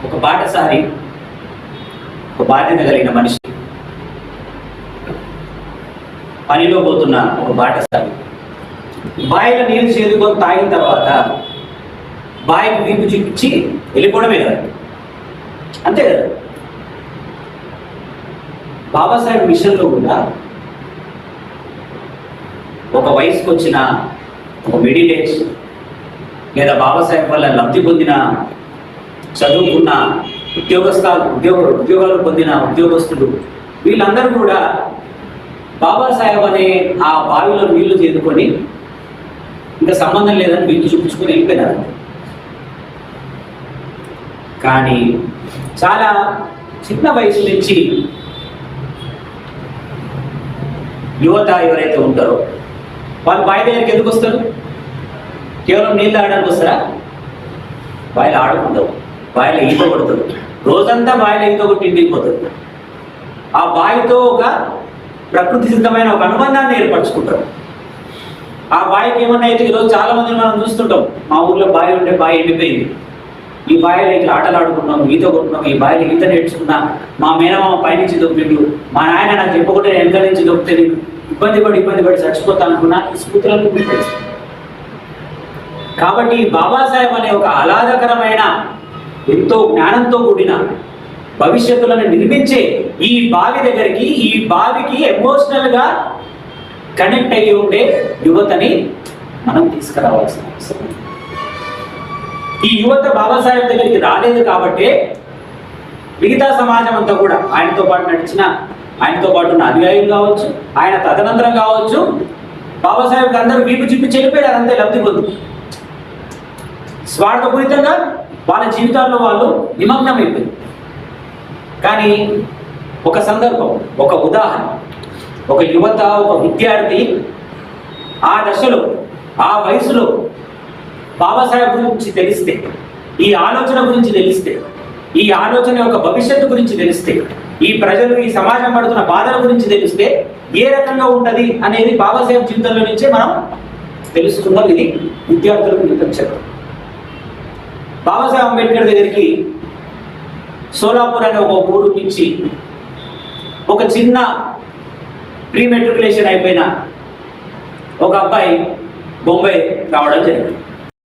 ఒక బాటసారి, ఒక బాధ్యత కలిగిన మనిషి, పనిలో పోతున్న ఒక బాటసారి బావిలో నీళ్లు చేదుకొని తాగిన తర్వాత బావికి వీపు చూపించి వెళ్ళిపోవడమే కదా, అంతే కదా. బాబాసాహెబ్ మిషన్లో కూడా ఒక వయసుకు వచ్చిన ఒక మిడిల్ ఏజ్ లేదా బాబాసాహెబ్ వల్ల లబ్ధి పొందిన, చదువుకున్న ఉద్యోగాలు పొందిన ఉద్యోగస్తులు, వీళ్ళందరూ కూడా బాబాసాహెబ్ అనే ఆ బావిలో నీళ్లు చేదుకొని ఇంకా సంబంధం లేదని వీళ్ళు చూపించుకొని వెళ్ళిపోయినారు. కానీ చాలా చిన్న వయసు నుంచి యువత ఎవరైతే ఉంటారో వాళ్ళు బావి దగ్గరికి ఎందుకు వస్తారు? కేవలం నీళ్ళు ఆడడానికి వస్తారా? బావిలో ఆడుకుంటారు, బావిలో ఈత కొడతారు, రోజంతా బావిలో ఈత కొట్టి ఇంటికి పోతారు. ఆ బావితో ఒక ప్రకృతి సిద్ధమైన ఒక అనుబంధాన్ని ఏర్పరచుకుంటారు. ఆ బావికి ఏమన్నా అయితే ఈరోజు చాలా మందిని మనం చూస్తుంటాం, మా ఊర్లో బావి ఉంటే బావి ఎండిపోయింది, ఈ బావిలో ఇట్లా ఆటలు ఆడుకున్నాం, ఈత కొట్టుకున్నాం, ఈ బావిలో ఈత నేర్చుకున్నా, మా మేనమామ పైనుంచి దొప్పిండు, మా నాయన నాకు చెప్పకుండా వెనక నుంచి దొప్పితే ఇబ్బంది పడి చచ్చిపోతా అనుకున్నా ఈ స్ఫూర్తులను గుర్తించారు. కాబట్టి బాబాసాహెబ్ అనే ఒక ఆహ్లాదకరమైన, ఎంతో జ్ఞానంతో కూడిన భవిష్యత్తులను నిర్మించే ఈ బావి దగ్గరికి, ఈ బావికి ఎమోషనల్గా కనెక్ట్ అయ్యి ఉండే యువతని మనం తీసుకురావాల్సిన అవసరం. ఈ యువత బాబాసాహెబ్ దగ్గరికి రాలేదు కాబట్టి మిగతా సమాజం అంతా కూడా ఆయనతో పాటు నడిచిన, ఆయనతో పాటు ఉన్న అనుయాయులు కావచ్చు, ఆయన తదనంతరం కావచ్చు, బాబాసాహెబ్కి అందరూ వీపు చూపించి వెళ్ళిపోయారు, అంతే లబ్ధి పొందు. స్వార్థపూరితంగా వాళ్ళ జీవితాల్లో వాళ్ళు నిమగ్నం అయిపోయింది. కానీ ఒక సందర్భం, ఒక ఉదాహరణ, ఒక యువత, ఒక విద్యార్థి ఆ దశలో, ఆ వయసులో బాబాసాహెబ్ గురించి తెలిస్తే, ఈ ఆలోచన గురించి తెలిస్తే, ఈ ఆలోచన యొక్క భవిష్యత్తు గురించి తెలిస్తే, ఈ ప్రజలు, ఈ సమాజం పడుతున్న బాధల గురించి తెలిస్తే ఏ రకంగా ఉంటుంది అనేది బాబాసాహెబ్ జీవితంలో నుంచే మనం తెలుసుకున్నాం. ఇది విద్యార్థులకు నిరూపించడం. బాబాసాహెబ్ అంబేద్కర్ దగ్గరికి సోలాపూర్ అనే ఒక ఊరు నుంచి ఒక చిన్న ప్రీ మెట్రికులేషన్ అయిపోయిన ఒక అబ్బాయి బొంబాయి రావడం జరిగింది.